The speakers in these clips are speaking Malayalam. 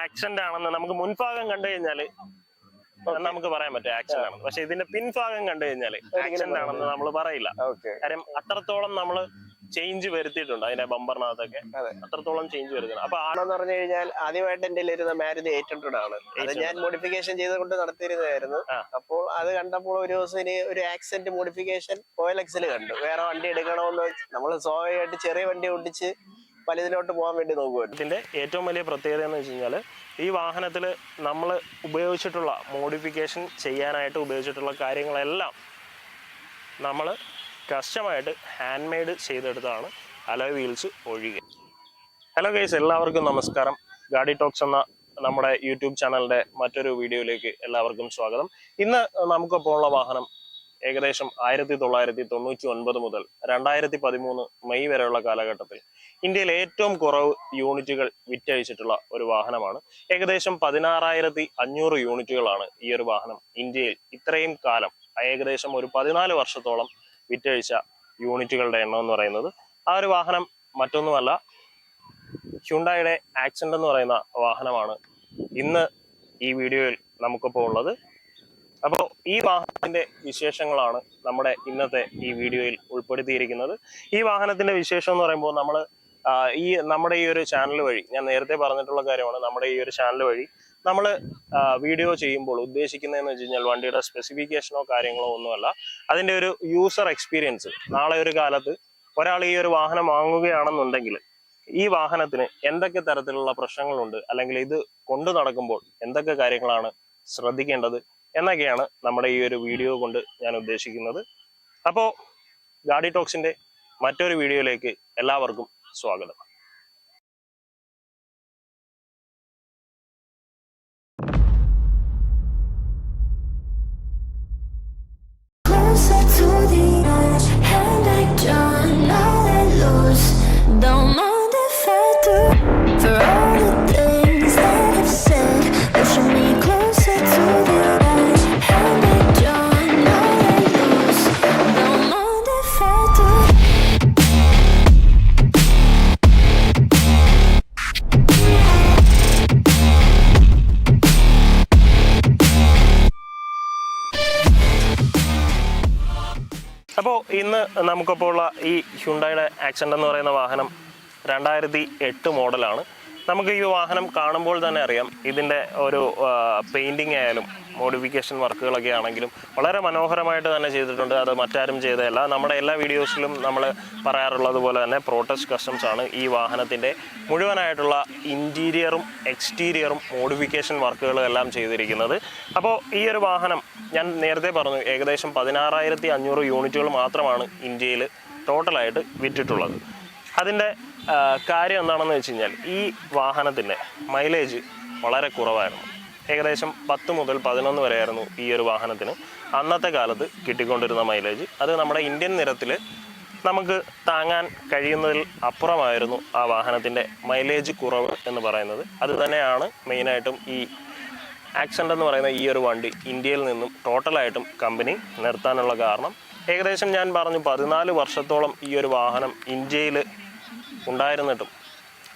ആക്സിഡന്റ് ആണെന്ന് നമുക്ക് മുൻഭാഗം കണ്ടു കഴിഞ്ഞാൽ നമുക്ക് പറയാൻ പറ്റും ആക്സിഡന്റ് ആണെന്ന്. പക്ഷെ ഇതിന്റെ പിൻഭാഗം കണ്ടു കഴിഞ്ഞാൽ ആക്സിഡന്റ് ആണെന്ന് നമ്മൾ പറയില്ല. കാര്യം അത്രത്തോളം നമ്മൾ ചേഞ്ച് വരുത്തിയിട്ടുണ്ട് അതിന്റെ ബമ്പറിനകത്തൊക്കെ, അത്രത്തോളം ചേഞ്ച് വരുത്തുന്നത്. അപ്പൊ ആണെന്ന് പറഞ്ഞു കഴിഞ്ഞാൽ ആദ്യമായിട്ട് എന്റെ ഇരുന്ന മാരുതി 800 ആണ്. അത് ഞാൻ മോഡിഫിക്കേഷൻ ചെയ്തുകൊണ്ട് നടത്തിയിരുന്നതായിരുന്നു. അപ്പോൾ അത് കണ്ടപ്പോൾ ഒരു ദിവസം ഇനി ഒരു ആക്സെന്റ് മോഡിഫിക്കേഷൻ OLX കണ്ടു. വേറെ വണ്ടി എടുക്കണമെന്ന് നമ്മൾ സ്വാഭാവികമായിട്ട് ചെറിയ വണ്ടി ഓടിച്ച് പലതിലോട്ട് പോകാൻ വേണ്ടി നോക്കുമായിരുന്നു. ഇതിന്റെ ഏറ്റവും വലിയ പ്രത്യേകത എന്ന് വെച്ച് കഴിഞ്ഞാൽ ഈ വാഹനത്തിൽ നമ്മൾ ഉപയോഗിച്ചിട്ടുള്ള മോഡിഫിക്കേഷൻ ചെയ്യാനായിട്ട് ഉപയോഗിച്ചിട്ടുള്ള കാര്യങ്ങളെല്ലാം നമ്മൾ കസ്റ്റമായിട്ട് ഹാൻഡ് മെയ്ഡ് ചെയ്തെടുത്തതാണ്, അലോയ് വീൽസ് ഒഴികെ. ഹലോ ഗൈസ്, എല്ലാവർക്കും നമസ്കാരം. ഗാഡി ടോക്സ് എന്ന നമ്മുടെ യൂട്യൂബ് ചാനലിന്റെ മറ്റൊരു വീഡിയോയിലേക്ക് എല്ലാവർക്കും സ്വാഗതം. ഇന്ന് നമുക്കൊപ്പം ഉള്ള വാഹനം ഏകദേശം 1999 മുതൽ 2013 മെയ് വരെയുള്ള കാലഘട്ടത്തിൽ ഇന്ത്യയിൽ ഏറ്റവും കുറവ് യൂണിറ്റുകൾ വിറ്റഴിച്ചിട്ടുള്ള ഒരു വാഹനമാണ്. ഏകദേശം 16,500 യൂണിറ്റുകളാണ് ഈ ഒരു വാഹനം ഇന്ത്യയിൽ ഇത്രയും കാലം, ഏകദേശം ഒരു 14 വർഷത്തോളം വിറ്റഴിച്ച യൂണിറ്റുകളുടെ എണ്ണം എന്ന് പറയുന്നത്. ആ ഒരു വാഹനം മറ്റൊന്നുമല്ല, ഹ്യുണ്ടായുടെ ആക്സെന്റ് എന്ന് പറയുന്ന വാഹനമാണ് ഇന്ന് ഈ വീഡിയോയിൽ നമുക്കിപ്പോൾ ഉള്ളത്. അപ്പോൾ ഈ വാഹനത്തിന്റെ വിശേഷങ്ങളാണ് നമ്മുടെ ഇന്നത്തെ ഈ വീഡിയോയിൽ ഉൾപ്പെടുത്തിയിരിക്കുന്നത്. ഈ വാഹനത്തിന്റെ വിശേഷം എന്ന് പറയുമ്പോൾ നമ്മുടെ ഈ ഒരു ചാനൽ വഴി, ഞാൻ നേരത്തെ പറഞ്ഞിട്ടുള്ള കാര്യമാണ്, നമ്മുടെ ഈ ഒരു ചാനൽ വഴി നമ്മൾ വീഡിയോ ചെയ്യുമ്പോൾ ഉദ്ദേശിക്കുന്നതെന്ന് വെച്ച് കഴിഞ്ഞാൽ വണ്ടിയുടെ സ്പെസിഫിക്കേഷനോ കാര്യങ്ങളോ ഒന്നുമല്ല, അതിൻ്റെ ഒരു യൂസർ എക്സ്പീരിയൻസ്. നാളെ ഒരു കാലത്ത് ഒരാൾ ഈ ഒരു വാഹനം വാങ്ങുകയാണെന്നുണ്ടെങ്കിൽ ഈ വാഹനത്തിന് എന്തൊക്കെ തരത്തിലുള്ള പ്രശ്നങ്ങളുണ്ട്, അല്ലെങ്കിൽ ഇത് കൊണ്ടു നടക്കുമ്പോൾ എന്തൊക്കെ കാര്യങ്ങളാണ് ശ്രദ്ധിക്കേണ്ടത് എന്നൊക്കെയാണ് നമ്മുടെ ഈ ഒരു വീഡിയോ കൊണ്ട് ഞാൻ ഉദ്ദേശിക്കുന്നത്. അപ്പോൾ ഗാഡി ടോക്സിന്റെ മറ്റൊരു വീഡിയോയിലേക്ക് എല്ലാവർക്കും സ്വാഗതം. അപ്പോൾ ഇന്ന് നമുക്കിപ്പോൾ ഉള്ള ഈ ഹ്യുണ്ടായുടെ ആക്സെന്റ് എന്ന് പറയുന്ന വാഹനം 2008 മോഡലാണ്. നമുക്ക് ഈ വാഹനം കാണുമ്പോൾ തന്നെ അറിയാം, ഇതിൻ്റെ ഒരു പെയിൻറ്റിങ് ആയാലും മോഡിഫിക്കേഷൻ വർക്കുകളൊക്കെ ആണെങ്കിലും വളരെ മനോഹരമായിട്ട് തന്നെ ചെയ്തിട്ടുണ്ട്. അത് മറ്റാരും ചെയ്തതല്ല. നമ്മുടെ എല്ലാ വീഡിയോസിലും നമ്മൾ പറയാറുള്ളത് പോലെ തന്നെ പ്രോട്ടസ് കസ്റ്റംസ് ആണ് ഈ വാഹനത്തിൻ്റെ മുഴുവനായിട്ടുള്ള ഇൻറ്റീരിയറും എക്സ്റ്റീരിയറും മോഡിഫിക്കേഷൻ വർക്കുകളും എല്ലാം ചെയ്തിരിക്കുന്നത്. അപ്പോൾ ഈ ഒരു വാഹനം ഞാൻ നേരത്തെ പറഞ്ഞു, ഏകദേശം 16,500 യൂണിറ്റുകൾ മാത്രമാണ് ഇന്ത്യയിൽ ടോട്ടലായിട്ട് വിറ്റിട്ടുള്ളത്. അതിൻ്റെ കാര്യം എന്താണെന്ന് വെച്ച് കഴിഞ്ഞാൽ ഈ വാഹനത്തിൻ്റെ മൈലേജ് വളരെ കുറവായിരുന്നു. ഏകദേശം 10 മുതൽ 11 വരെയായിരുന്നു ഈ ഒരു വാഹനത്തിന് അന്നത്തെ കാലത്ത് കിട്ടിക്കൊണ്ടിരുന്ന മൈലേജ്. അത് നമ്മുടെ ഇന്ത്യൻ നിരത്തിൽ നമുക്ക് താങ്ങാൻ കഴിയുന്നതിൽ അപ്പുറമായിരുന്നു ആ വാഹനത്തിൻ്റെ മൈലേജ് കുറവ് എന്ന് പറയുന്നത്. അത് തന്നെയാണ് മെയിനായിട്ടും ഈ ആക്സെന്റ് എന്ന് പറയുന്ന ഈ ഒരു വണ്ടി ഇന്ത്യയിൽ നിന്നും ടോട്ടലായിട്ടും കമ്പനി നിർത്താനുള്ള കാരണം. ഏകദേശം ഞാൻ പറഞ്ഞു 14 വർഷത്തോളം ഈ ഒരു വാഹനം ഇന്ത്യയിൽ ഉണ്ടായിരുന്നിട്ടും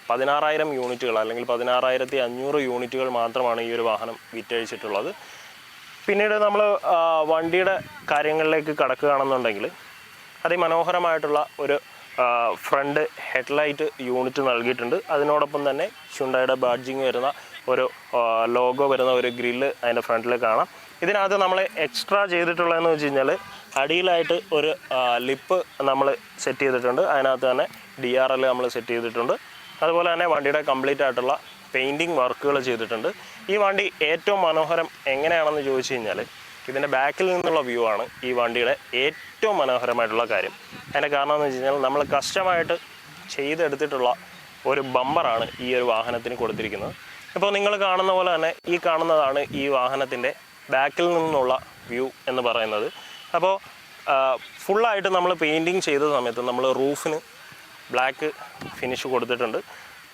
16,000 യൂണിറ്റുകൾ അല്ലെങ്കിൽ 16,500 യൂണിറ്റുകൾ മാത്രമാണ് ഈ ഒരു വാഹനം വിറ്റഴിച്ചിട്ടുള്ളത്. പിന്നീട് നമ്മൾ വണ്ടിയുടെ കാര്യങ്ങളിലേക്ക് കടക്കുകയാണെന്നുണ്ടെങ്കിൽ അതിമനോഹരമായിട്ടുള്ള ഒരു ഫ്രണ്ട് ഹെഡ്ലൈറ്റ് യൂണിറ്റ് നൽകിയിട്ടുണ്ട്. അതിനോടൊപ്പം തന്നെ ഹ്യുണ്ടായുടെ ബാഡ്ജിങ് വരുന്ന ഒരു ലോഗോ വരുന്ന ഒരു ഗ്രില്ല് അതിൻ്റെ ഫ്രണ്ടിൽ കാണാം. ഇതിനകത്ത് നമ്മൾ എക്സ്ട്രാ ചെയ്തിട്ടുള്ളതെന്ന് വെച്ച് കഴിഞ്ഞാൽ അടിയിലായിട്ട് ഒരു ലിപ്പ് നമ്മൾ സെറ്റ് ചെയ്തിട്ടുണ്ട്. അതിനകത്ത് തന്നെ DRL നമ്മൾ സെറ്റ് ചെയ്തിട്ടുണ്ട്. അതുപോലെ തന്നെ വണ്ടിയുടെ കംപ്ലീറ്റ് ആയിട്ടുള്ള പെയിൻറ്റിങ് വർക്കുകൾ ചെയ്തിട്ടുണ്ട്. ഈ വണ്ടി ഏറ്റവും മനോഹരം എങ്ങനെയാണെന്ന് ചോദിച്ചു കഴിഞ്ഞാൽ ഇതിൻ്റെ ബാക്കിൽ നിന്നുള്ള വ്യൂ ആണ് ഈ വണ്ടിയുടെ ഏറ്റവും മനോഹരമായിട്ടുള്ള കാര്യം. അതിൻ്റെ കാരണം എന്ന് വെച്ച് കഴിഞ്ഞാൽ നമ്മൾ കസ്റ്റമായിട്ട് ചെയ്തെടുത്തിട്ടുള്ള ഒരു ബമ്പറാണ് ഈ ഒരു വാഹനത്തിന് കൊടുത്തിരിക്കുന്നത്. ഇപ്പോൾ നിങ്ങൾ കാണുന്ന പോലെ തന്നെ ഈ കാണുന്നതാണ് ഈ വാഹനത്തിൻ്റെ ബാക്കിൽ നിന്നുള്ള വ്യൂ എന്ന് പറയുന്നത്. അപ്പോൾ ഫുള്ളായിട്ട് നമ്മൾ പെയിൻറ്റിങ് ചെയ്ത സമയത്ത് നമ്മൾ റൂഫിന് ബ്ലാക്ക് ഫിനിഷ് കൊടുത്തിട്ടുണ്ട്.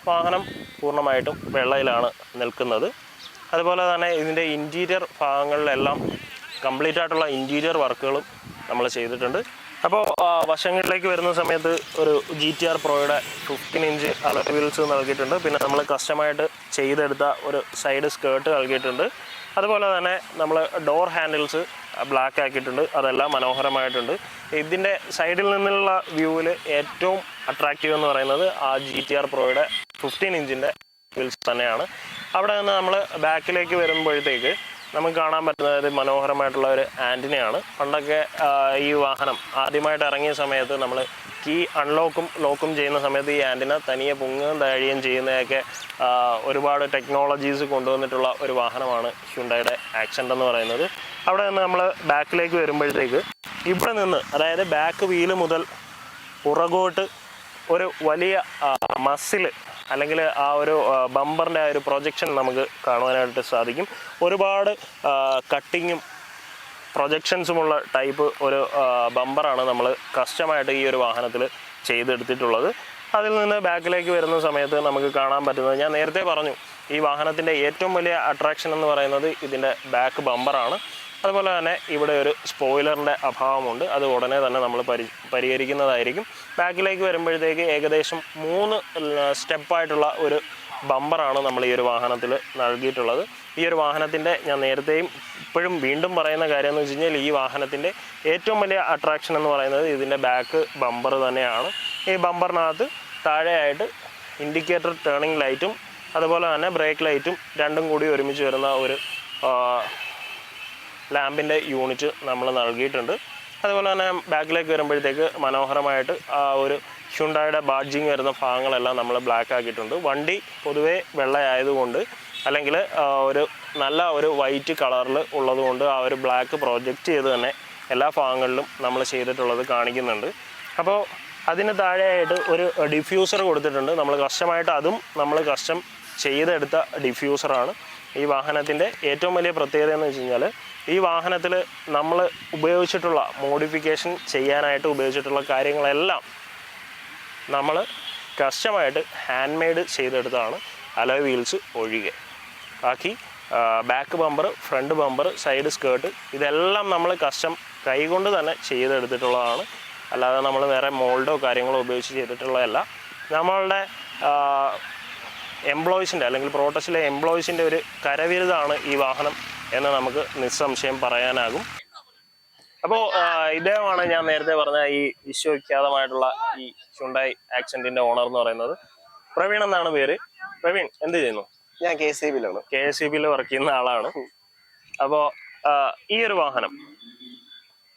വാഹനം പൂർണ്ണമായിട്ടും വെള്ളയിലാണ് നിൽക്കുന്നത്. അതുപോലെ തന്നെ ഇതിൻ്റെ ഇൻറ്റീരിയർ ഭാഗങ്ങളിലെല്ലാം കംപ്ലീറ്റ് ആയിട്ടുള്ള ഇൻറ്റീരിയർ വർക്കുകളും നമ്മൾ ചെയ്തിട്ടുണ്ട്. അപ്പോൾ വശങ്ങളിലേക്ക് വരുന്ന സമയത്ത് ഒരു GTR പ്രോയുടെ 15 ഇഞ്ച് അലോയ് വീൽസ് നൽകിയിട്ടുണ്ട്. പിന്നെ നമ്മൾ കസ്റ്റമായിട്ട് ചെയ്തെടുത്ത ഒരു സൈഡ് സ്കേർട്ട് നൽകിയിട്ടുണ്ട്. അതുപോലെ തന്നെ നമ്മൾ ഡോർ ഹാൻഡിൽസ് ബ്ലാക്ക് ആക്കിയിട്ടുണ്ട്. അതെല്ലാം മനോഹരമായിട്ടുണ്ട്. ഇതിൻ്റെ സൈഡിൽ നിന്നുള്ള വ്യൂവിൽ ഏറ്റവും അട്രാക്റ്റീവ് എന്ന് പറയുന്നത് ആ GTR പ്രോയുടെ 15 ഇഞ്ചിൻ്റെ വീൽസ് തന്നെയാണ്. അവിടെ നിന്ന് നമ്മൾ ബാക്കിലേക്ക് വരുമ്പോഴത്തേക്ക് നമുക്ക് കാണാൻ പറ്റുന്നത് മനോഹരമായിട്ടുള്ള ഒരു ആൻറ്റിനയാണ്. പണ്ടൊക്കെ ഈ വാഹനം ആദ്യമായിട്ട് ഇറങ്ങിയ സമയത്ത് നമ്മൾ കീ അൺലോക്കും ലോക്കും ചെയ്യുന്ന സമയത്ത് ഈ ആൻറ്റിന തനിയെ പൊങ്ങുകയും താഴുകയും ചെയ്യുന്നതൊക്കെ ഒരുപാട് ടെക്നോളജീസ് കൊണ്ടുവന്നിട്ടുള്ള ഒരു വാഹനമാണ് ഹ്യുണ്ടായുടെ ആക്സെൻ്റ് എന്ന് പറയുന്നത്. അവിടെ നിന്ന് നമ്മൾ ബാക്കിലേക്ക് വരുമ്പോഴത്തേക്ക് ഇവിടെ നിന്ന്, അതായത് ബാക്ക് വീല് മുതൽ പുറകോട്ട് ഒരു വലിയ മസിൽ അല്ലെങ്കിൽ ആ ഒരു ബമ്പറിൻ്റെ ആ ഒരു പ്രൊജക്ഷൻ നമുക്ക് കാണുവാനായിട്ട് സാധിക്കും. ഒരുപാട് കട്ടിങ്ങും പ്രൊജക്ഷൻസുമുള്ള ടൈപ്പ് ഒരു ബമ്പറാണ് നമ്മൾ കസ്റ്റമായിട്ട് ഈ ഒരു വാഹനത്തിൽ ചെയ്തെടുത്തിട്ടുള്ളത്. അതിൽ നിന്ന് ബാക്കിലേക്ക് വരുന്ന സമയത്ത് നമുക്ക് കാണാൻ പറ്റുന്നത്, ഞാൻ നേരത്തെ പറഞ്ഞു, ഈ വാഹനത്തിൻ്റെ ഏറ്റവും വലിയ അട്രാക്ഷൻ എന്ന് പറയുന്നത് ഇതിൻ്റെ ബാക്ക് ബമ്പറാണ്. അതുപോലെ തന്നെ ഇവിടെ ഒരു സ്പോയിലറിൻ്റെ അഭാവമുണ്ട്. അത് ഉടനെ തന്നെ നമ്മൾ പരിഹരിക്കുന്നതായിരിക്കും. ബാക്കിലേക്ക് വരുമ്പോഴത്തേക്ക് ഏകദേശം 3 സ്റ്റെപ്പായിട്ടുള്ള ഒരു ബമ്പറാണ് നമ്മൾ ഈ ഒരു വാഹനത്തിൽ നൽകിയിട്ടുള്ളത്. ഈ ഒരു വാഹനത്തിൻ്റെ, ഞാൻ നേരത്തെയും ഇപ്പോഴും വീണ്ടും പറയുന്ന കാര്യം എന്ന് വെച്ച് കഴിഞ്ഞാൽ, ഈ വാഹനത്തിൻ്റെ ഏറ്റവും വലിയ അട്രാക്ഷൻ എന്ന് പറയുന്നത് ഇതിൻ്റെ ബാക്ക് ബമ്പർ തന്നെയാണ്. ഈ ബമ്പറിനകത്ത് താഴെയായിട്ട് ഇൻഡിക്കേറ്റർ ടേണിംഗ് ലൈറ്റും അതുപോലെ തന്നെ ബ്രേക്ക് ലൈറ്റും രണ്ടും കൂടി ഒരുമിച്ച് വരുന്ന ഒരു ലാമ്പിൻ്റെ യൂണിറ്റ് നമ്മൾ നൽകിയിട്ടുണ്ട്. അതുപോലെ തന്നെ ബാക്കിലേക്ക് വരുമ്പോഴത്തേക്ക് മനോഹരമായിട്ട് ആ ഒരു ഹ്യുണ്ടായുടെ ബാഡ്ജിങ് വരുന്ന ഭാഗങ്ങളെല്ലാം നമ്മൾ ബ്ലാക്ക് ആക്കിയിട്ടുണ്ട്. വണ്ടി പൊതുവേ വെള്ളയായതുകൊണ്ട്, അല്ലെങ്കിൽ ഒരു നല്ല ഒരു വൈറ്റ് കളറിൽ ഉള്ളതുകൊണ്ട് ആ ഒരു ബ്ലാക്ക് പ്രൊജക്റ്റ് ചെയ്ത് തന്നെ എല്ലാ ഭാഗങ്ങളിലും നമ്മൾ ചെയ്തിട്ടുള്ളത് കാണിക്കുന്നുണ്ട്. അപ്പോൾ അതിന് താഴെയായിട്ട് ഒരു ഡിഫ്യൂസർ കൊടുത്തിട്ടുണ്ട്. നമ്മൾ കസ്റ്റമായിട്ട് അതും നമ്മൾ കസ്റ്റം ചെയ്തെടുത്ത ഡിഫ്യൂസറാണ്. ഈ വാഹനത്തിൻ്റെ ഏറ്റവും വലിയ പ്രത്യേകത എന്ന് വെച്ച് കഴിഞ്ഞാൽ, ഈ വാഹനത്തിൽ നമ്മൾ ഉപയോഗിച്ചിട്ടുള്ള മോഡിഫിക്കേഷൻ ചെയ്യാനായിട്ട് ഉപയോഗിച്ചിട്ടുള്ള കാര്യങ്ങളെല്ലാം നമ്മൾ കസ്റ്റമായിട്ട് ഹാൻഡ് മെയ്ഡ് ചെയ്തെടുത്തതാണ്, അലോയ് വീൽസ് ഒഴികെ. ബാക്കി back bumper, front bumper, side skirt, ഇതെല്ലാം നമ്മൾ കസ്റ്റം കൈകൊണ്ട് തന്നെ ചെയ്തെടുത്തിട്ടുള്ളതാണ്. അല്ലാതെ നമ്മൾ വേറെ മോൾഡോ കാര്യങ്ങളോ ഉപയോഗിച്ച് ചെയ്തിട്ടുള്ളതല്ല. നമ്മളുടെ എംപ്ലോയീസിൻ്റെ അല്ലെങ്കിൽ പ്രോട്ടസിലെ എംപ്ലോയീസിൻ്റെ ഒരു കരവിരുതാണ് ഈ വാഹനം എന്ന് നമുക്ക് നിസ്സംശയം പറയാനാകും. അപ്പോൾ ഇദ്ദേഹമാണ് ഞാൻ നേരത്തെ പറഞ്ഞ ഈ വിശ്വവിഖ്യാതമായിട്ടുള്ള ഈ ഹ്യുണ്ടായി ആക്സെന്റിന്റെ ഓണർ എന്ന് പറയുന്നത്. പ്രവീൺ എന്നാണ് പേര്. പ്രവീൺ എന്ത് ചെയ്യുന്നു? ഞാൻ KSEBിലാണ്. KSEBിൽ വർക്ക് ചെയ്യുന്ന ആളാണ്. അപ്പോൾ ഈ ഒരു വാഹനം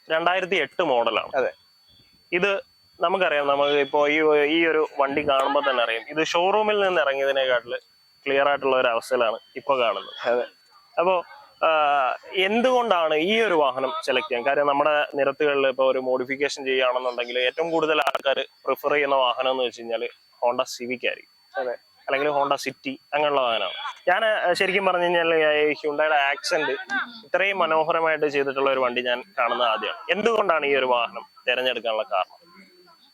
2008 മോഡലാണ്. അതെ. ഇത് നമുക്കറിയാം, നമുക്ക് ഇപ്പോൾ ഈ ഒരു വണ്ടി കാണുമ്പോൾ തന്നെ അറിയാം, ഇത് ഷോറൂമിൽ നിന്ന് ഇറങ്ങിയതിനെക്കാട്ടിൽ ക്ലിയർ ആയിട്ടുള്ള ഒരു അവസ്ഥയിലാണ് ഇപ്പോൾ കാണുന്നത്. അതെ. അപ്പോൾ എന്തുകൊണ്ടാണ് ഈ ഒരു വാഹനം സെലക്ട് ചെയ്യാൻ കാര്യം? നമ്മുടെ നിരത്തുകളിൽ ഇപ്പോൾ ഒരു മോഡിഫിക്കേഷൻ ചെയ്യുകയാണെന്നുണ്ടെങ്കിൽ ഏറ്റവും കൂടുതൽ ആൾക്കാർ പ്രിഫർ ചെയ്യുന്ന വാഹനം എന്ന് വെച്ച് കഴിഞ്ഞാൽ ഹോണ്ട സിവിക് ആയിരിക്കും. അതെ. അല്ലെങ്കിൽ ഹോണ്ട സിറ്റി, അങ്ങനെയുള്ള വാഹനമാണ്. ഞാൻ ശരിക്കും പറഞ്ഞു കഴിഞ്ഞാൽ ഹ്യുണ്ടായുടെ ആക്സെന്റ് ഇത്രയും മനോഹരമായിട്ട് ചെയ്തിട്ടുള്ള ഒരു വണ്ടി ഞാൻ കാണുന്നത് ആദ്യമാണ്. എന്തുകൊണ്ടാണ് ഈ ഒരു വാഹനം തിരഞ്ഞെടുക്കാനുള്ള കാരണം?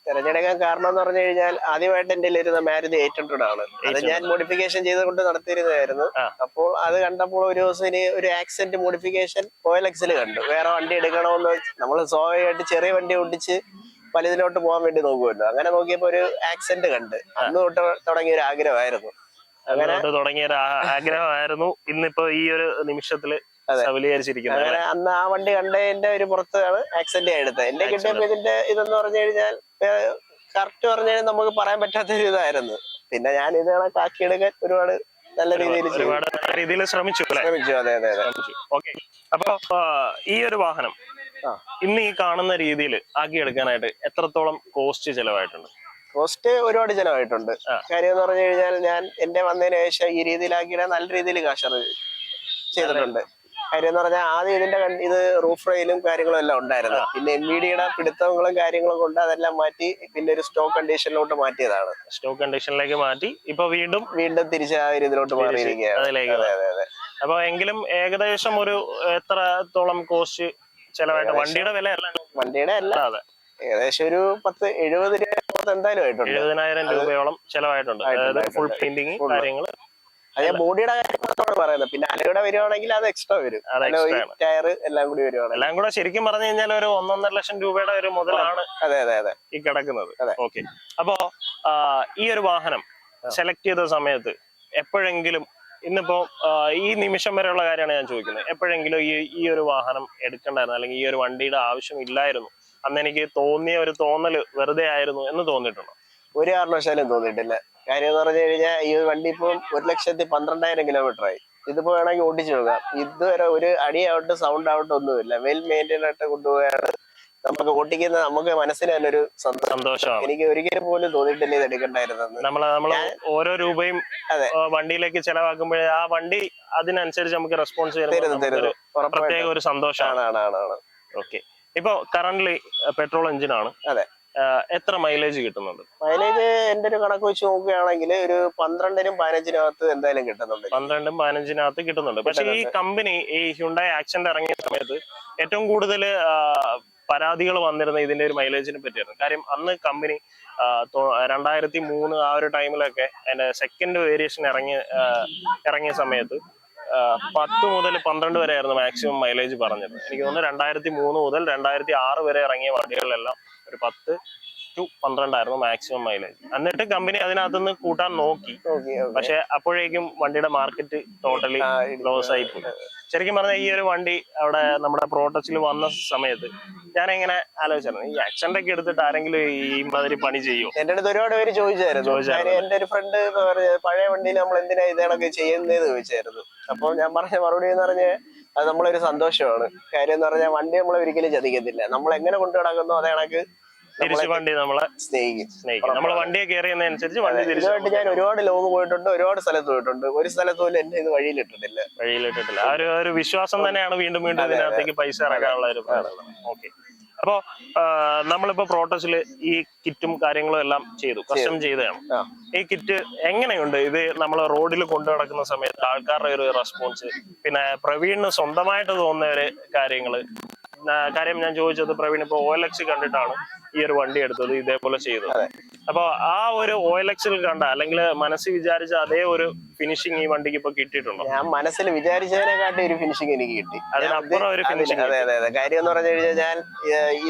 തിരഞ്ഞെടുക്കാൻ കാരണം എന്ന് പറഞ്ഞു കഴിഞ്ഞാൽ, ആദ്യമായിട്ട് എന്റെ ഇരുന്ന മാരുതി 800 ആണ്. അത് ഞാൻ മോഡിഫിക്കേഷൻ ചെയ്തുകൊണ്ട് നടത്തിയിരുന്നതായിരുന്നു. അപ്പോൾ അത് കണ്ടപ്പോൾ ഒരു ദിവസം ഇനി ഒരു ആക്സെന്റ് മോഡിഫിക്കേഷൻ OLX കണ്ടു. വേറെ വണ്ടി എടുക്കണമെന്ന്, നമ്മൾ സ്വാഭാവികമായിട്ട് ചെറിയ വണ്ടി ഓടിച്ച് വലുതിലോട്ട് പോകാൻ വേണ്ടി നോക്കുമല്ലോ. അങ്ങനെ നോക്കിയപ്പോ ഒരു ആക്സെന്റ് കണ്ട് അന്ന് തൊട്ട് തുടങ്ങിയ ഒരു ആഗ്രഹമായിരുന്നു. അങ്ങനെ തുടങ്ങിയ ഒരു ആഗ്രഹമായിരുന്നു ഇന്നിപ്പോ ഈ ഒരു നിമിഷത്തില് സഫലീകരിച്ചിരിക്കുന്നത്. അങ്ങനെ അന്ന് ആ വണ്ടി കണ്ടതിന്റെ ഒരു പുറത്താണ് ആക്സെന്റ് എടുത്തത്. എന്റെ കിട്ടിയപ്പോ ഇതിന്റെ ഇതെന്ന് പറഞ്ഞു കഴിഞ്ഞാൽ കറക്റ്റ് പറഞ്ഞു കഴിഞ്ഞാൽ നമുക്ക് പറയാൻ പറ്റാത്തൊരു ഇതായിരുന്നു. പിന്നെ ഞാൻ ഇതുകളെ കാക്കിയെടുക്കാൻ ഒരുപാട് നല്ല രീതിയിൽ ശ്രമിച്ചു. അതെ അതെ അതെ. ഓക്കെ. അപ്പൊ ഈ ഒരു വാഹനം ഇന്ന് ഈ കാണുന്ന രീതിയിൽ ആക്കിയെടുക്കാനായിട്ട് എത്രത്തോളം കോസ്റ്റ് ചെലവായിട്ടുണ്ട്? കോസ്റ്റ് ഒരുപാട് ചെലവായിട്ടുണ്ട്. കാര്യം എന്ന് പറഞ്ഞു കഴിഞ്ഞാൽ, ഞാൻ എന്റെ വന്നതിന് ശേഷം ഈ രീതിയിലാക്കിയാൽ നല്ല രീതിയിൽ കാശ് ചെയ്തിട്ടുണ്ട്. കാര്യം എന്ന് പറഞ്ഞാൽ, ആദ്യം ഇതിന്റെ ഇത് റൂഫ് റെയിലും കാര്യങ്ങളും എല്ലാം ഉണ്ടായിരുന്നു. പിന്നെ MVDയുടെ പിടുത്തങ്ങളും കാര്യങ്ങളും കൊണ്ട് അതെല്ലാം മാറ്റി പിന്നെ ഒരു സ്റ്റോക്ക് കണ്ടീഷനിലോട്ട് മാറ്റിയതാണ്. സ്റ്റോക്ക് കണ്ടീഷനിലേക്ക് മാറ്റി ഇപ്പൊ വീണ്ടും തിരിച്ച് ആ ഒരു ഇതിലോട്ട് മാറിയിരിക്കുകയാണ്. അപ്പൊ എങ്കിലും ഏകദേശം ഒരു എത്രത്തോളം കോസ്റ്റ് ചെലവായിട്ട്? വണ്ടിയുടെ വില അല്ല, വണ്ടിയുടെ അല്ല, ഏകദേശം ഒരു 70 രൂപ എന്തായാലും ആയിട്ടുണ്ട്. 70,000 രൂപയോളം ചെലവായിട്ടുണ്ട്. അതായത് ഫുൾ പെയിന്റിങ് കാര്യങ്ങൾ അത് ഞാൻ ബോഡിയുടെ കാര്യം മാത്രമാണ് പറയുന്നത്. പിന്നെ അലയുടെ വരുവാണെങ്കിൽ അത് എക്സ്ട്രാ വരും. ടയർ എല്ലാം കൂടി വരുവാണെങ്കിൽ എല്ലാം കൂടെ ശരിക്കും പറഞ്ഞു കഴിഞ്ഞാൽ ഒരു 1.5 ലക്ഷം രൂപയുടെ ഒരു മുതലാണ് ഈ കിടക്കുന്നത്. ഓക്കെ. അപ്പോ ഈ ഒരു വാഹനം സെലക്ട് ചെയ്ത സമയത്ത് എപ്പോഴെങ്കിലും, ഇന്നിപ്പോ ഈ നിമിഷം വരെയുള്ള കാര്യമാണ് ഞാൻ ചോദിക്കുന്നത്, എപ്പോഴെങ്കിലും ഈ ഒരു വാഹനം എടുക്കണ്ടായിരുന്നു അല്ലെങ്കിൽ ഈ ഒരു വണ്ടിയുടെ ആവശ്യം ഇല്ലായിരുന്നു, അന്ന് എനിക്ക് തോന്നിയ ഒരു തോന്നല് വെറുതെ ആയിരുന്നു എന്ന് തോന്നിയിട്ടുണ്ടോ? ഒരു കാരണവശാലും തോന്നിയിട്ടില്ല. കാര്യം എന്ന് പറഞ്ഞു കഴിഞ്ഞാൽ ഈ വണ്ടി ഇപ്പം 1,12,000 കിലോമീറ്റർ ആയി. ഇതിപ്പോ വേണമെങ്കിൽ ഓടിച്ചു നോക്കാം. ഇതുവരെ ഒരു അടിയാവട്ടെ സൗണ്ട് ആവട്ടെ ഒന്നുമില്ല. വെൽ മെയിൻറ്റൈൻഡ് ആയിട്ട് കൊണ്ടുപോയാണ് നമുക്ക് ഓട്ടിക്കുന്ന, നമുക്ക് മനസ്സിന് തന്നെ ഒരു സന്തോഷമാണ്. എനിക്ക് ഒരിക്കലും പോലും തോന്നിയിട്ടില്ല ഇത് എടുക്കണ്ടായിരുന്നെന്ന്. നമ്മള് ഓരോ രൂപയും വണ്ടിയിലേക്ക് ചെലവാക്കുമ്പോഴേ ആ വണ്ടി അതിനനുസരിച്ച് നമുക്ക് റെസ്പോൺസ് ചെയ്യുന്നത് പ്രത്യേക ഒരു സന്തോഷമാണ്. ഓക്കെ. ഇപ്പൊ കറന്റ്ലി പെട്രോൾ എഞ്ചിനാണ്. അതെ. എത്ര മൈലേജ് കിട്ടുന്നുണ്ട്? മൈലേജ് എന്റെ ഒരു കണക്ക് വെച്ച് നോക്കുകയാണെങ്കിൽ ഒരു 12-നും 15-നകത്ത് എന്തായാലും കിട്ടുന്നുണ്ട്. 12-നും 15-നകത്ത് കിട്ടുന്നുണ്ട്. പക്ഷെ ഈ കമ്പനി ഈ ഹ്യുണ്ടായി ആക്സെന്റ് ഇറങ്ങിയ സമയത്ത് ഏറ്റവും കൂടുതൽ പരാതികൾ വന്നിരുന്ന ഇതിന്റെ ഒരു മൈലേജിനെ പറ്റിയായിരുന്നു. കാര്യം അന്ന് കമ്പനി 2003 ആ ഒരു ടൈമിലൊക്കെ അതിന്റെ സെക്കൻഡ് വേരിയേഷൻ ഇറങ്ങിയ സമയത്ത് 10 മുതൽ 12 വരെ ആയിരുന്നു മാക്സിമം മൈലേജ് പറഞ്ഞത്. എനിക്ക് തോന്നുന്നു 2003 മുതൽ 2006 വരെ ഇറങ്ങിയ വണ്ടികളിലെല്ലാം ഒരു 10 to 12 ആയിരുന്നു മാക്സിമം മൈലേജ്. എന്നിട്ട് കമ്പനി അതിനകത്തുനിന്ന് കൂട്ടാൻ നോക്കി. പക്ഷെ അപ്പോഴേക്കും വണ്ടിയുടെ മാർക്കറ്റ് ടോട്ടലി ലോസ് ആയി പോയി. ശരിക്കും പറഞ്ഞാൽ ഈ ഒരു വണ്ടി അവിടെ നമ്മുടെ പ്രോട്ടച്ചിൽ വന്ന സമയത്ത് ഞാൻ എങ്ങനെ ആലോചിച്ചായിരുന്നു, ഈ ആക്സെന്റ് ഒക്കെ എടുത്തിട്ട് ആരെങ്കിലും ഈ മാതിരി പണി ചെയ്യോ? എന്റെ അടുത്ത് ഒരുപാട് പേര് ചോദിച്ചായിരുന്നു. എന്റെ ഒരു ഫ്രണ്ട് പഴയ വണ്ടിയിൽ നമ്മൾ എന്തിനാ ഇതേണൊക്കെ ചെയ്യുന്നതെന്ന് ചോദിച്ചായിരുന്നു. അപ്പോൾ ഞാൻ പറഞ്ഞ മറുപടി എന്ന് പറഞ്ഞാൽ അത് നമ്മളൊരു സന്തോഷമാണ്. കാര്യം എന്ന് പറഞ്ഞാൽ വണ്ടി നമ്മളെ ഒരിക്കലും ചതിക്കത്തില്ല. നമ്മൾ എങ്ങനെ കൊണ്ടു നടക്കുന്നോ അതേ കണക്ക് തിരിച്ച് വണ്ടി നമ്മളെ സ്നേഹിക്കും. നമ്മളെ വണ്ടിയെ കയറി ചെയ്യുന്നതനുസരിച്ച് വണ്ടി തിരിച്ചുമായിട്ട് ഞാൻ ഒരുപാട് ലോങ് പോയിട്ടുണ്ട്, ഒരുപാട് സ്ഥലത്ത് പോയിട്ടുണ്ട്. ഒരു സ്ഥലത്ത് പോലും എന്നെ ഇത് വഴിയിലിട്ടിട്ടില്ല. ആ ഒരു വിശ്വാസം തന്നെയാണ് വീണ്ടും വീണ്ടും ഇതിനകത്തേക്ക് പൈസ ഇറക്കാനുള്ള ഒരു കാരണം. ഓക്കെ. അപ്പോ നമ്മളിപ്പോ പ്രോട്ടസില് ഈ കിറ്റും കാര്യങ്ങളും എല്ലാം ചെയ്തു, കസ്റ്റം ചെയ്തതാണ്. ഈ കിറ്റ് എങ്ങനെയുണ്ട്? ഇത് നമ്മൾ റോഡിൽ കൊണ്ടു നടക്കുന്ന സമയത്ത് ആൾക്കാരുടെ ഒരു റെസ്പോൺസ്, പിന്നെ പ്രവീണിന് സ്വന്തമായിട്ട് തോന്നുന്ന ഒരു കാര്യം ഞാൻ ചോദിച്ചത്, പ്രവീൺ ഇപ്പൊ OLX കണ്ടിട്ടാണ് ഈ ഒരു വണ്ടി എടുത്തത്, ഇതേപോലെ ചെയ്തത്. അപ്പൊ ആ ഒരു OLX കണ്ട അല്ലെങ്കിൽ മനസ്സിൽ വിചാരിച്ച അതേ ഒരു ഫിനിഷിങ് ഈ വണ്ടിക്ക് ഇപ്പൊ കിട്ടിയിട്ടുണ്ടോ? ഞാൻ മനസ്സിൽ വിചാരിച്ചതിനെക്കാട്ടി ഒരു ഫിനിഷിങ് എനിക്ക് കിട്ടി. അതിനപ്പുറം ഒരു ഫിനിഷിങ്. അതെ. കാര്യം എന്ന് പറഞ്ഞു കഴിഞ്ഞാൽ ഞാൻ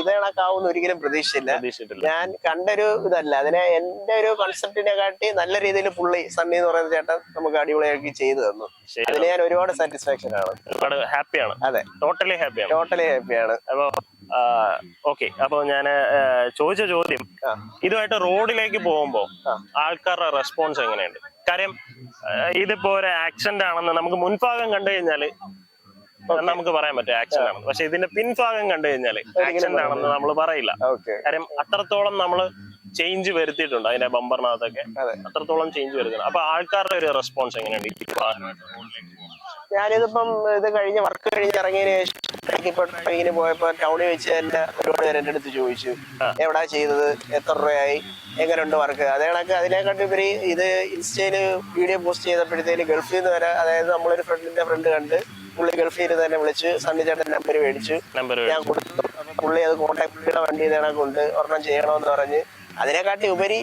ഇത് കണക്കാവുന്ന ഒരിക്കലും പ്രതീക്ഷിച്ചില്ല. ഞാൻ കണ്ടൊരു ഇതല്ല, അതിനെ എന്റെ ഒരു കൺസെപ്റ്റിനെ കാട്ടി നല്ല രീതിയിൽ പുള്ളി സണ്ണി എന്ന് പറയുന്ന ചേട്ടൻ നമുക്ക് അടിപൊളിയാക്കി ചെയ്തു തന്നു. അതിന് ഞാൻ ഒരുപാട് സാറ്റിസ്ഫാക്ഷൻ ആണ്, ഒരുപാട് ഹാപ്പിയാണ്. അതെ, ടോട്ടലി ഹാപ്പിയാണ്. അപ്പൊ ഓക്കെ. അപ്പൊ ഞാൻ ചോദിച്ച ചോദ്യം, ഇതുമായിട്ട് റോഡിലേക്ക് പോകുമ്പോ ആൾക്കാരുടെ റെസ്പോൺസ് എങ്ങനെയുണ്ട്? കാര്യം ഇതിപ്പോ ഒരു ആക്സിഡന്റ് ആണെന്ന് നമുക്ക് മുൻഭാഗം കണ്ടു കഴിഞ്ഞാല് നമുക്ക് പറയാൻ പറ്റും ആക്സിഡന്റ് ആണെന്ന്. പക്ഷെ ഇതിന്റെ പിൻഭാഗം കണ്ടു കഴിഞ്ഞാല് ആക്സിഡന്റ് ആണെന്ന് നമ്മൾ പറയില്ല. കാര്യം അത്രത്തോളം നമ്മള് ചേഞ്ച് വരുത്തിയിട്ടുണ്ട് അതിന്റെ ബമ്പറിനകത്തൊക്കെ, അത്രത്തോളം ചേഞ്ച് വരുത്തുന്നുണ്ട്. അപ്പൊ ആൾക്കാരുടെ ഒരു റെസ്പോൺസ് എങ്ങനെയുണ്ട്? ഞാനിതിപ്പം ഇത് കഴിഞ്ഞ് വർക്ക് കഴിഞ്ഞ് ഇറങ്ങിയതിന് ശേഷം ഇപ്പൊ ട്രെയിനിന് പോയപ്പോ ടൗണിൽ വെച്ച് തന്നെ ഒരുപാട് പേര് എന്റെ അടുത്ത് ചോദിച്ചു, എവിടാ ചെയ്തത്, എത്ര രൂപയായി, എങ്ങനെയുണ്ട് വർക്ക്. അതേ കണക്ക് അതിനെക്കാട്ടി ഉപരി ഇത് ഇൻസ്റ്റയില് വീഡിയോ പോസ്റ്റ് ചെയ്തപ്പോഴത്തേക്ക് ഗൾഫിൽ നിന്ന് വരെ, അതായത് നമ്മളൊരു ഫ്രണ്ട് കണ്ട് പുള്ളി ഗൾഫിൽ തന്നെ വിളിച്ച് സണ്ണി ചേട്ടൻ നമ്പർ മേടിച്ചു, ഞാൻ കൊടുത്തു. പുള്ളി അത് കോൺടാക്ട്, പുള്ളിയുടെ വണ്ടി ഇതേ കണക്കുണ്ട്, ഒരെണ്ണം ചെയ്യണമെന്ന് പറഞ്ഞ്. അതിനെക്കാട്ടി ഉപരി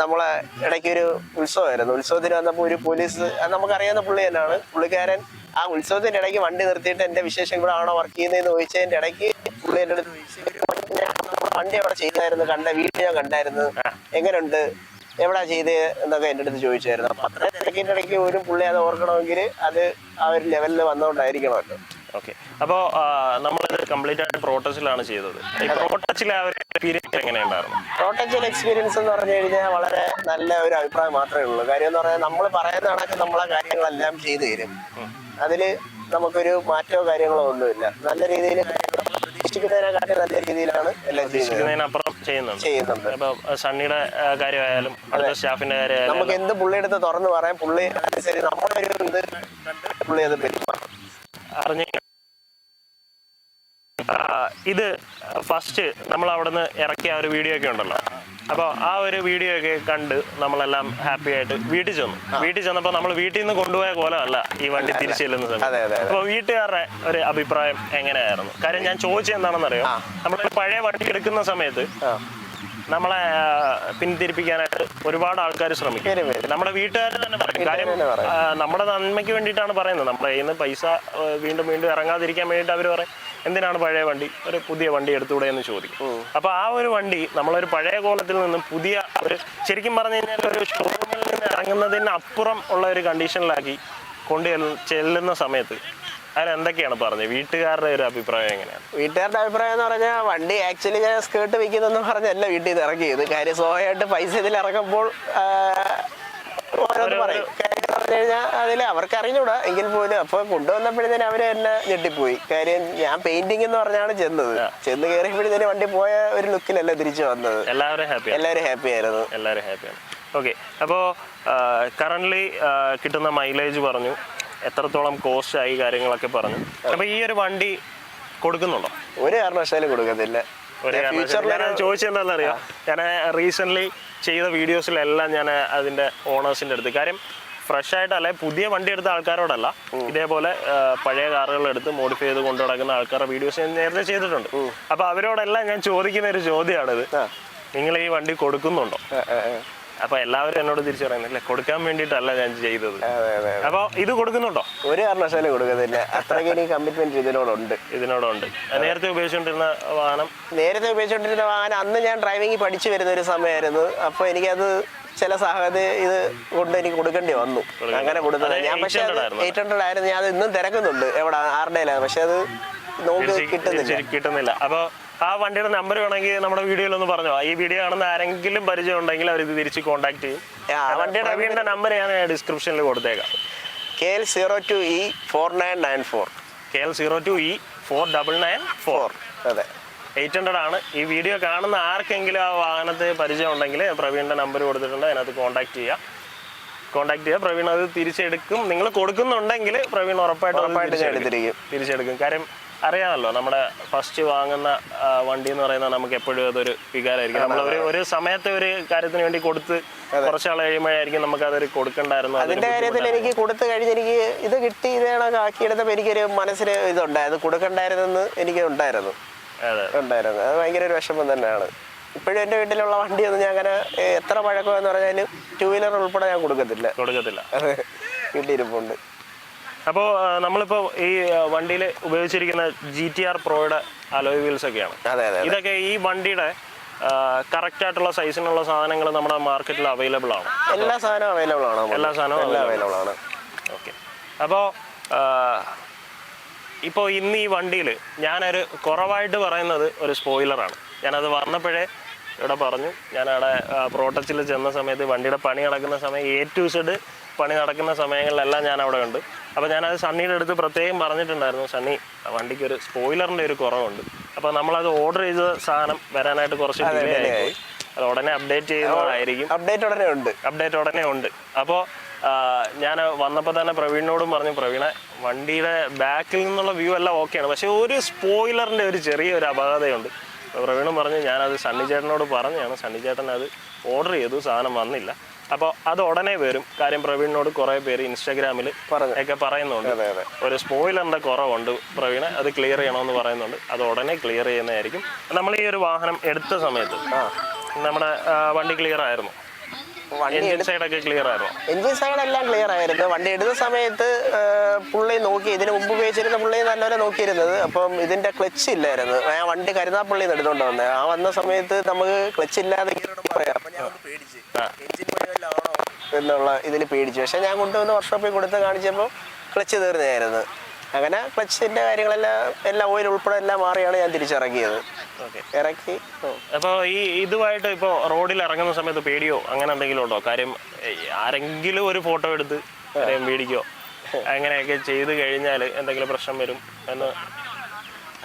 നമ്മളെ ഇടയ്ക്കൊരു ഉത്സവമായിരുന്നു. ഉത്സവത്തിന് വന്നപ്പോൾ ഒരു പോലീസ്, നമുക്കറിയാവുന്ന പുള്ളി തന്നെയാണ്, പുള്ളിക്കാരൻ ആ ഉത്സവത്തിന്റെ ഇടയ്ക്ക് വണ്ടി നിർത്തിയിട്ട് എന്റെ വിശേഷം ഇവിടെ ആണോ വർക്ക് ചെയ്യുന്നതെന്ന് ചോദിച്ചതിന്റെ ഇടയ്ക്ക് പുള്ളി എന്റെ അടുത്ത് വണ്ടി അവിടെ ചെയ്തായിരുന്നു, വീഡിയോ ഞാൻ കണ്ടായിരുന്നു, എങ്ങനെയുണ്ട്, എവിടാ ചെയ്ത് എന്നൊക്കെ എന്റെ അടുത്ത് ചോദിച്ചായിരുന്നു. അപ്പൊ അത്ര തിരക്കിന്റെ ഇടയ്ക്ക് ഒരു പുള്ളി അത് ഓർക്കണമെങ്കിൽ അത് ആ ഒരു ലെവലിൽ വന്നുകൊണ്ടായിരിക്കണമല്ലോ. ഓക്കെ. അപ്പോ നമ്മളിത് കംപ്ലീറ്റ് ആയിട്ട് പ്രോട്ടച്ചിലാണ് ചെയ്തത്. ഈ പ്രോട്ടച്ചിലെ ആ ഒരു എക്സ്പീരിയൻസ് എങ്ങനെയുണ്ടായിരുന്നു? പ്രോട്ടച്ചിൽ എക്സ്പീരിയൻസ് എന്ന് പറഞ്ഞു കഴിഞ്ഞാൽ വളരെ നല്ല ഒരു അഭിപ്രായം മാത്രമേ ഉള്ളൂ. കാര്യം എന്ന് പറഞ്ഞാൽ നമ്മൾ പറയുന്ന കണക്ക് നമ്മളെ കാര്യങ്ങളെല്ലാം ചെയ്തു തരും. അതില് നമുക്കൊരു മാറ്റമോ കാര്യങ്ങളോ ഒന്നുമില്ല. നല്ല രീതിയിൽ പ്രതീക്ഷിക്കുന്നതിനെക്കാട്ടി നല്ല രീതിയിലാണ് എല്ലാം പ്രതീക്ഷിക്കുന്നതിനപ്പുറം ചെയ്യുന്നുണ്ട്. അപ്പൊ സണ്ണിയുടെ കാര്യമായാലും അടുത്ത സ്റ്റാഫിന്റെ കാര്യമായാലും നമുക്ക് എന്ത് പുള്ളിയെടുത്ത് തുറന്ന് പറയാം. പുള്ളി ശരി നമ്മുടെ ഒരു ഇത് പുള്ളി അത് അറിഞ്ഞ ഇത് ഫസ്റ്റ് നമ്മൾ അവിടുന്ന് ഇറക്കിയ ഒരു വീഡിയോ ഒക്കെ ഉണ്ടല്ലോ. അപ്പോൾ ആ ഒരു വീഡിയോ ഒക്കെ കണ്ട് നമ്മളെല്ലാം ഹാപ്പി ആയിട്ട് വീട്ടിൽ ചെന്നപ്പോൾ നമ്മൾ വീട്ടിൽ നിന്ന് കൊണ്ടുപോയ കോലമല്ല ഈ വണ്ടി തിരിച്ചു ചെല്ലുന്ന സമയത്ത്. അപ്പോൾ വീട്ടുകാരുടെ ഒരു അഭിപ്രായം എങ്ങനെയായിരുന്നു? കാര്യം ഞാൻ ചോദിച്ചത് എന്താണെന്നറിയോ, നമ്മൾ പഴയ വണ്ടി എടുക്കുന്ന സമയത്ത് നമ്മളെ പിന്തിരിപ്പിക്കാനായിട്ട് ഒരുപാട് ആൾക്കാർ ശ്രമിക്കും. നമ്മുടെ വീട്ടുകാർ തന്നെ പറയും. കാര്യം നമ്മുടെ നന്മയ്ക്ക് വേണ്ടിയിട്ടാണ് പറയുന്നത്. നമ്മുടെ കയ്യിൽ നിന്ന് പൈസ വീണ്ടും വീണ്ടും ഇറങ്ങാതിരിക്കാൻ വേണ്ടിയിട്ട് അവർ പറയും എന്തിനാണ് പഴയ വണ്ടി, ഒരു പുതിയ വണ്ടി എടുത്തുകൂടെ എന്ന് ചോദിക്കും. അപ്പോൾ ആ ഒരു വണ്ടി നമ്മളൊരു പഴയ കോലത്തിൽ നിന്നും പുതിയ ഒരു ശരിക്കും പറഞ്ഞു കഴിഞ്ഞാൽ ഒരു ഷോറൂമിൽ നിന്ന് ഇറങ്ങുന്നതിന് അപ്പുറം ഉള്ള ഒരു കണ്ടീഷനിലാക്കി കൊണ്ട് ചെല്ലുന്ന സമയത്ത് അതിനെന്തൊക്കെയാണ് പറഞ്ഞത്? വീട്ടുകാരുടെ ഒരു അഭിപ്രായം എങ്ങനെയാണ്? വീട്ടുകാരുടെ അഭിപ്രായം എന്ന് പറഞ്ഞാൽ വണ്ടി ആക്ച്വലി ഞാൻ സ്കേർട്ട് വിൽക്കുന്നെന്ന് പറഞ്ഞല്ല വീട്ടിൽ നിന്ന് ഇറക്കിയത്. കാര്യം സ്വാഭാവികമായിട്ട് പൈസ ഇതിൽ ഇറങ്ങുമ്പോൾ ഓരോന്ന് പറയും. കാര്യം പറഞ്ഞു കഴിഞ്ഞാൽ അതിൽ അവർക്ക് അറിഞ്ഞൂടാ എങ്കിൽ പോലും അപ്പോൾ കൊണ്ടുവന്നപ്പോഴത്തേനും അവർ എന്നെ ഞെട്ടിപ്പോയി. കാര്യം ഞാൻ പെയിന്റിംഗ് എന്ന് പറഞ്ഞാണ് ചെന്ന് കയറിയപ്പോഴത്തേനും വണ്ടി പോയ ഒരു ലുക്കിലല്ല തിരിച്ചു വന്നത്. എല്ലാവരും ഹാപ്പി ആയിരുന്നു. എല്ലാവരും ഹാപ്പിയാണ്. ഓക്കെ, അപ്പോൾ കറന്റ്ലി കിട്ടുന്ന മൈലേജ് പറഞ്ഞു, എത്രത്തോളം കോസ്റ്റ് ആയി കാര്യങ്ങളൊക്കെ പറഞ്ഞു. അപ്പോൾ ഈ ഒരു വണ്ടി കൊടുക്കുന്നുണ്ടോ? ഒരു കാരണവശാലും കൊടുക്കത്തില്ല. ഞാൻ ചോദിച്ചെന്താണെന്നറിയാം, ഞാൻ റീസെൻ്റ്ലി ചെയ്ത വീഡിയോസിലെല്ലാം ഞാൻ അതിൻ്റെ ഓണേഴ്സിൻ്റെ അടുത്ത്, കാര്യം ഫ്രഷ് ആയിട്ടല്ല പുതിയ വണ്ടി എടുത്ത ആൾക്കാരോടല്ല, ഇതേപോലെ പഴയ കാറുകളെടുത്ത് മോഡിഫൈ ചെയ്ത് കൊണ്ടു നടക്കുന്ന ആൾക്കാരുടെ വീഡിയോസ് ഞാൻ നേരത്തെ ചെയ്തിട്ടുണ്ട്. അപ്പോൾ അവരോടെല്ലാം ഞാൻ ചോദിക്കുന്ന ഒരു ചോദ്യമാണിത്, നിങ്ങൾ ഈ വണ്ടി കൊടുക്കുന്നുണ്ടോ? അപ്പൊ എല്ലാവരും എന്നോട് തിരിച്ചു പറയുന്നില്ല, കൊടുക്കാൻ വേണ്ടിയിട്ടല്ല ഞാൻ ചെയ്തത്. അപ്പൊ ഇത് കൊടുക്കുന്നുണ്ടോ? ഒരു കാരണവശാലും കൊടുക്കത്തില്ല. അത്രയ്ക്ക് എനിക്ക് കമ്മിറ്റ്മെന്റ് ഇതിനോടുണ്ട്. നേരത്തെ ഉപയോഗിച്ചുകൊണ്ടിരുന്ന വാഹനം അന്ന് ഞാൻ ഡ്രൈവിംഗ് പഠിച്ചു വരുന്ന ഒരു സമയമായിരുന്നു. അപ്പൊ എനിക്കത് ചില സാഹചര്യം ഇത് കൊണ്ട് എനിക്ക് കൊടുക്കേണ്ടി വന്നു. അങ്ങനെ കൊടുത്തത് ഞാൻ. പക്ഷെ 800 ആയിരുന്നു. ഞാൻ അത് ഇന്നും തിരക്കുന്നുണ്ട് എവിടെ ആരുടെയിലാണ്, പക്ഷെ അത് നമുക്ക് കിട്ടുന്നില്ല. അപ്പൊ ആ വണ്ടിയുടെ നമ്പർ വേണമെങ്കിൽ നമ്മുടെ വീഡിയോയിലൊന്ന് പറഞ്ഞോ. ഈ വീഡിയോ കാണുന്ന ആരെങ്കിലും പരിചയം ഉണ്ടെങ്കിൽ അവർ ഇത് തിരിച്ച് കോൺടാക്ട് ചെയ്യും. വണ്ടിയുടെ നമ്പർ ഞാൻ ഡിസ്ക്രിപ്ഷനിൽ കൊടുത്തേക്കാം. KL02E4994. KL02E4994. അതെ, 800 ആണ്. ഈ വീഡിയോ കാണുന്ന ആർക്കെങ്കിലും ആ വാഹനത്തെ പരിചയം ഉണ്ടെങ്കിൽ പ്രവീണിന്റെ നമ്പർ കൊടുത്തിട്ടുണ്ട്, അതിനകത്ത് കോൺടാക്ട് ചെയ്യുക. പ്രവീൺ അത് തിരിച്ചെടുക്കും. നിങ്ങൾ കൊടുക്കുന്നുണ്ടെങ്കിൽ പ്രവീൺ ഉറപ്പായിട്ടും തിരിച്ചെടുക്കും. കാര്യം അറിയാമല്ലോ, നമ്മുടെ ഫസ്റ്റ് വാങ്ങുന്ന വണ്ടി എന്ന് പറയുന്നത് നമുക്ക് എപ്പോഴും അതൊരു വികാരമായിരിക്കും. നമ്മൾ ഒരു സമയത്ത് ഒരു കാര്യത്തിന് വേണ്ടി കൊടുത്ത് കുറച്ചാൾ കഴിയുമ്പോഴായിരിക്കും നമുക്ക് അതൊരു കൊടുക്കണ്ടായിരുന്നു. അതിന്റെ കാര്യത്തിൽ എനിക്ക് കൊടുത്തു കഴിഞ്ഞ് എനിക്ക് ഇത് കിട്ടി, ഇതാണ് ആക്കിയെടുത്തപ്പോൾ എനിക്കൊരു മനസ്സിന് ഇതുണ്ടായിരുന്നു, കൊടുക്കണ്ടായിരുന്നെന്ന് എനിക്ക് ഉണ്ടായിരുന്നു. അത് ഭയങ്കര ഒരു വിഷമം തന്നെയാണ്. ഇപ്പോഴും എൻ്റെ വീട്ടിലുള്ള വണ്ടിയൊന്നും ഞാൻ അങ്ങനെ എത്ര പഴക്കമെന്ന് പറഞ്ഞാലും 2 വീലർ ഉൾപ്പെടെ ഞാൻ കൊടുക്കത്തില്ല. വീട്ടിലിരിപ്പുണ്ട്. അപ്പോൾ നമ്മളിപ്പോൾ ഈ വണ്ടിയിൽ ഉപയോഗിച്ചിരിക്കുന്ന GTR പ്രോയുടെ അലോയ് വീൽസ് ഒക്കെയാണ്. ഇതൊക്കെ ഈ വണ്ടിയുടെ കറക്റ്റ് ആയിട്ടുള്ള സൈസിനുള്ള സാധനങ്ങൾ നമ്മുടെ മാർക്കറ്റിൽ അവൈലബിൾ ആണ്. എല്ലാ സാധനവും അവൈലബിൾ ആണ്. ഓക്കെ, അപ്പോൾ ഇപ്പോൾ ഇന്ന് ഈ വണ്ടിയിൽ ഞാനൊരു കുറവായിട്ട് പറയുന്നത് ഒരു സ്പോയിലറാണ്. ഞാനത് വന്നപ്പോഴേ ഇവിടെ പറഞ്ഞു. ഞാനവിടെ പ്രോട്ടച്ചിൽ ചെന്ന സമയത്ത് വണ്ടിയുടെ പണി നടക്കുന്ന സമയം A to Z പണി നടക്കുന്ന സമയങ്ങളിലെല്ലാം ഞാൻ അവിടെ ഉണ്ട്. അപ്പോൾ ഞാനത് സണ്ണിയുടെ അടുത്ത് പ്രത്യേകം പറഞ്ഞിട്ടുണ്ടായിരുന്നു, സണ്ണി വണ്ടിക്ക് ഒരു സ്പോയിലറിൻ്റെ ഒരു കുറവുണ്ട്. അപ്പോൾ നമ്മളത് ഓർഡർ ചെയ്ത സാധനം വരാനായിട്ട് കുറച്ച് ഡിലേ ആയിപ്പോയി. അത് ഉടനെ അപ്ഡേറ്റ് ചെയ്യുന്നതായിരിക്കും. അപ്ഡേറ്റ് ഉടനെ ഉണ്ട്. അപ്പോൾ ഞാൻ വന്നപ്പോൾ തന്നെ പ്രവീണിനോടും പറഞ്ഞു, പ്രവീണ വണ്ടിയുടെ ബാക്കിൽ നിന്നുള്ള വ്യൂ എല്ലാം ഓക്കെയാണ്, പക്ഷേ ഒരു സ്പോയിലറിൻ്റെ ഒരു ചെറിയൊരു അപാകതയുണ്ട്. പ്രവീണും പറഞ്ഞു, ഞാനത് സണ്ണി ചേട്ടനോട് പറഞ്ഞാണ്. സണ്ണി ചേട്ടൻ അത് ഓർഡർ ചെയ്തു, സാധനം വന്നില്ല. അപ്പോൾ അത് ഉടനെ വരും. കാര്യം പ്രവീണിനോട് കുറേ പേര് ഇൻസ്റ്റാഗ്രാമിൽ ഒക്കെ പറയുന്നുണ്ട്, ഒരു സ്പോയിലറിൻ്റെ കുറവുണ്ട് പ്രവീണ, അത് ക്ലിയർ ചെയ്യണമെന്ന് പറയുന്നുണ്ട്. അത് ഉടനെ ക്ലിയർ ചെയ്യുന്നതായിരിക്കും. നമ്മൾ ഈ ഒരു വാഹനം എടുത്ത സമയത്ത് നമ്മുടെ വണ്ടി ക്ലിയർ ആയിരുന്നു? എൻജിൻ സൈഡെല്ലാം ക്ലിയർ ആയിരുന്നു. വണ്ടി എടുത്ത സമയത്ത് പുള്ളി നോക്കി, ഇതിന് മുമ്പ് ഉപയോഗിച്ചിരുന്ന പുള്ളി നല്ലപോലെ നോക്കിയിരുന്നത്. അപ്പം ഇതിന്റെ ക്ലച്ച് ഇല്ലായിരുന്നു. ഞാൻ വണ്ടി കരുനാപ്പള്ളിയിൽ നിന്ന് എടുത്തോണ്ട് വന്നത്. ആ വന്ന സമയത്ത് നമുക്ക് ക്ലച്ച് ഇല്ലാതെ പറയാം. അപ്പൊ ഞാൻ പേടിച്ച് എൻജിൻ പണിവല്ലാണോ എന്നുള്ള ഇതിൽ പേടിച്ചു. പക്ഷെ ഞാൻ കൊണ്ടുവന്ന് വർക്ക്ഷോപ്പിൽ കൊടുത്ത് കാണിച്ചപ്പോൾ ക്ലച്ച് തീർന്നതായിരുന്നു. അങ്ങനെ ക്ലച്ചിന്റെ കാര്യങ്ങളെല്ലാം ഓയിൽ ഉൾപ്പെടെ എല്ലാം മാറിയാണ് ഞാൻ തിരിച്ചിറക്കിയത്. ഇറക്കി. അപ്പോൾ ഈ ഇതുമായിട്ട് ഇപ്പോൾ റോഡിൽ ഇറങ്ങുന്ന സമയത്ത് പേടിയോ അങ്ങനെ എന്തെങ്കിലും ഉണ്ടോ? കാര്യം ആരെങ്കിലും ഒരു ഫോട്ടോ എടുത്ത് പേടിക്കോ അങ്ങനെയൊക്കെ ചെയ്ത് കഴിഞ്ഞാൽ എന്തെങ്കിലും പ്രശ്നം വരും എന്ന്?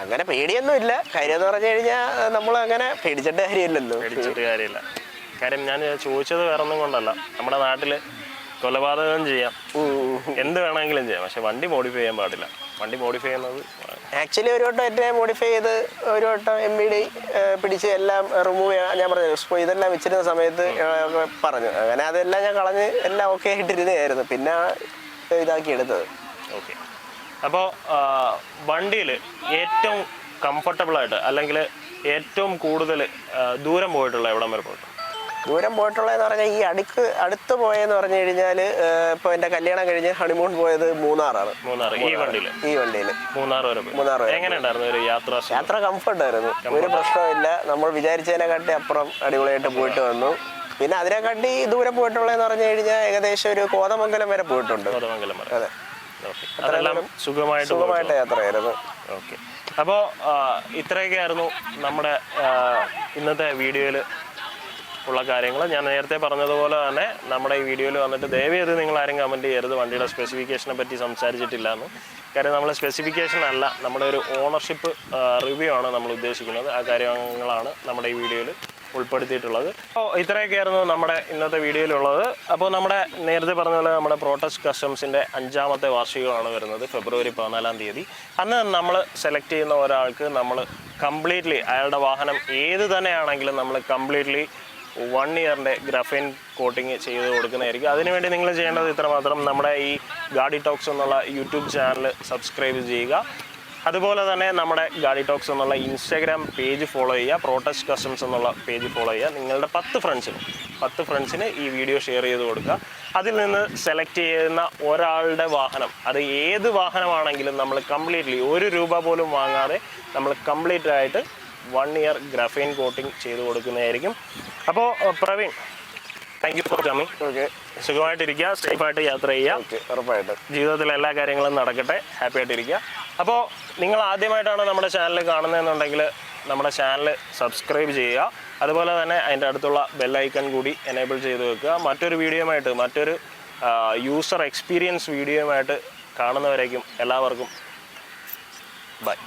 അങ്ങനെ പേടിയൊന്നും ഇല്ല. കാര്യം എന്ന് പറഞ്ഞു കഴിഞ്ഞാൽ നമ്മൾ അങ്ങനെ പേടിച്ചിട്ട് കാര്യമില്ല. കാര്യം ഞാൻ ചോദിച്ചത് വേറെ ഒന്നും കൊണ്ടല്ല. നമ്മുടെ നാട്ടിൽ കൊലപാതകം ചെയ്യാം, എന്ത് വേണമെങ്കിലും ചെയ്യാം, പക്ഷെ വണ്ടി മോഡിഫൈ ചെയ്യാൻ പാടില്ല. വണ്ടി മോഡിഫൈ ചെയ്യുന്നത് ആക്ച്വലി ഒരു വട്ടം എന്നെ മോഡിഫൈ ചെയ്ത് ഒരു വട്ടം MVD പിടിച്ച് എല്ലാം റിമൂവ് ചെയ്യാൻ ഞാൻ പറഞ്ഞു. ഇതെല്ലാം വെച്ചിരുന്ന സമയത്ത് പറഞ്ഞു. അങ്ങനെ അതെല്ലാം ഞാൻ കളഞ്ഞ് എല്ലാം ഓക്കെ ആയിട്ടിരുന്നതായിരുന്നു. പിന്നെ ഇതാക്കി എടുത്തത്. ഓക്കെ, അപ്പോൾ വണ്ടിയിൽ ഏറ്റവും കംഫർട്ടബിളായിട്ട് അല്ലെങ്കിൽ ഏറ്റവും കൂടുതൽ ദൂരം പോയിട്ടുള്ള എവിടം വരെ പോയിട്ടുണ്ട്? ദൂരം പോയിട്ടുള്ളതെന്ന് പറഞ്ഞാൽ ഈ അടുത്ത് പോയെന്ന് പറഞ്ഞു കഴിഞ്ഞാൽ ഇപ്പോൾ എൻ്റെ കല്യാണം കഴിഞ്ഞ് ഹണിമൂൺ പോയത് മൂന്നാറാണ്. മൂന്നാർ ഈ വണ്ടിയിൽ മൂന്നാർ വരെ പോയി. മൂന്നാർ വരെ എങ്ങനെയുണ്ടായിരുന്നു ഒരു യാത്ര? കംഫർട്ട് ആയിരുന്നു, ഒരു പ്രശ്നമില്ല. നമ്മൾ വിചാരിച്ചതിനെക്കാട്ടി അപ്പുറം അടിപൊളിയായിട്ട് പോയിട്ട് വന്നു. പിന്നെ അതിനെക്കാട്ടി ദൂരം പോയിട്ടുള്ളതെന്ന് പറഞ്ഞു കഴിഞ്ഞാൽ ഏകദേശം ഒരു കോതമംഗലം വരെ പോയിട്ടുണ്ട്. അതെ, അതെല്ലാം സുഖമായിട്ട് യാത്രയായിരുന്നു. ഓക്കെ, അപ്പോൾ ഇത്രയൊക്കെയായിരുന്നു നമ്മുടെ ഇന്നത്തെ വീഡിയോയിൽ ഉള്ള കാര്യങ്ങൾ. ഞാൻ നേരത്തെ പറഞ്ഞതുപോലെ തന്നെ നമ്മുടെ ഈ വീഡിയോയിൽ വന്നിട്ട് ദയവേത് നിങ്ങൾ ആരും കമൻറ്റ് ചെയ്യരുത് വണ്ടിയുടെ സ്പെസിഫിക്കേഷനെ പറ്റി സംസാരിച്ചിട്ടില്ല എന്ന്. കാര്യം നമ്മൾ സ്പെസിഫിക്കേഷൻ അല്ല, നമ്മുടെ ഒരു ഓണർഷിപ്പ് റിവ്യൂ ആണ് നമ്മൾ ഉദ്ദേശിക്കുന്നത്. ആ കാര്യങ്ങളാണ് നമ്മുടെ ഈ വീഡിയോയിൽ ഉൾപ്പെടുത്തിയിട്ടുള്ളത്. അപ്പോൾ ഇത്രയൊക്കെയായിരുന്നു നമ്മുടെ ഇന്നത്തെ വീഡിയോയിലുള്ളത്. അപ്പോൾ നമ്മുടെ നേരത്തെ പറഞ്ഞ പോലെ നമ്മുടെ പ്രോട്ടസ് കസ്റ്റംസിൻ്റെ 5ാമത്തെ വാർഷികമാണ് വരുന്നത് ഫെബ്രുവരി 14-ാം തീയതി. അന്ന് നമ്മൾ സെലക്ട് ചെയ്യുന്ന ഒരാൾക്ക് നമ്മൾ കംപ്ലീറ്റ്ലി അയാളുടെ വാഹനം ഏത് തന്നെയാണെങ്കിലും നമ്മൾ കംപ്ലീറ്റ്ലി 1 ഇയറിൻ്റെ ഗ്രഫൈൻ കോട്ടിങ് ചെയ്ത് കൊടുക്കുന്നതായിരിക്കും. അതിനുവേണ്ടി നിങ്ങൾ ചെയ്യേണ്ടത് ഇത്രമാത്രം: നമ്മുടെ ഈ ഗാഡി ടോക്സ് എന്നുള്ള യൂട്യൂബ് ചാനൽ സബ്സ്ക്രൈബ് ചെയ്യുക. അതുപോലെ തന്നെ നമ്മുടെ ഗാഡി ടോക്സ് എന്നുള്ള ഇൻസ്റ്റാഗ്രാം പേജ് ഫോളോ ചെയ്യുക, പ്രോട്ടസ് കസ്റ്റംസ് എന്നുള്ള പേജ് ഫോളോ ചെയ്യുക. നിങ്ങളുടെ 10 ഫ്രണ്ട്സിന് ഈ വീഡിയോ ഷെയർ ചെയ്ത് കൊടുക്കുക. അതിൽ നിന്ന് സെലക്ട് ചെയ്യുന്ന ഒരാളുടെ വാഹനം, അത് ഏത് വാഹനമാണെങ്കിലും നമ്മൾ കംപ്ലീറ്റ്ലി 1 രൂപ പോലും വാങ്ങാതെ നമ്മൾ കംപ്ലീറ്റ് ആയിട്ട് 1 ഇയർ ഗ്രഫൈൻ കോട്ടിങ് ചെയ്ത് കൊടുക്കുന്നതായിരിക്കും. അപ്പോൾ Praveen, thank you for coming. Okay, സുഖമായിട്ടിരിക്കുക, സേഫായിട്ട് യാത്ര ചെയ്യുക. ഓക്കെ, ഉറപ്പായിട്ടും ജീവിതത്തിൽ എല്ലാ കാര്യങ്ങളും നടക്കട്ടെ, ഹാപ്പി ആയിട്ടിരിക്കുക. അപ്പോൾ നിങ്ങൾ ആദ്യമായിട്ടാണ് നമ്മുടെ ചാനൽ കാണുന്നതെന്നുണ്ടെങ്കിൽ നമ്മുടെ ചാനൽ സബ്സ്ക്രൈബ് ചെയ്യുക. അതുപോലെ തന്നെ അതിൻ്റെ അടുത്തുള്ള ബെല്ലൈക്കൺ കൂടി എനേബിൾ ചെയ്ത് വെക്കുക. മറ്റൊരു വീഡിയോയുമായിട്ട്, മറ്റൊരു യൂസർ എക്സ്പീരിയൻസ് വീഡിയോയുമായിട്ട് കാണുന്നവരേക്കും എല്ലാവർക്കും ബൈ.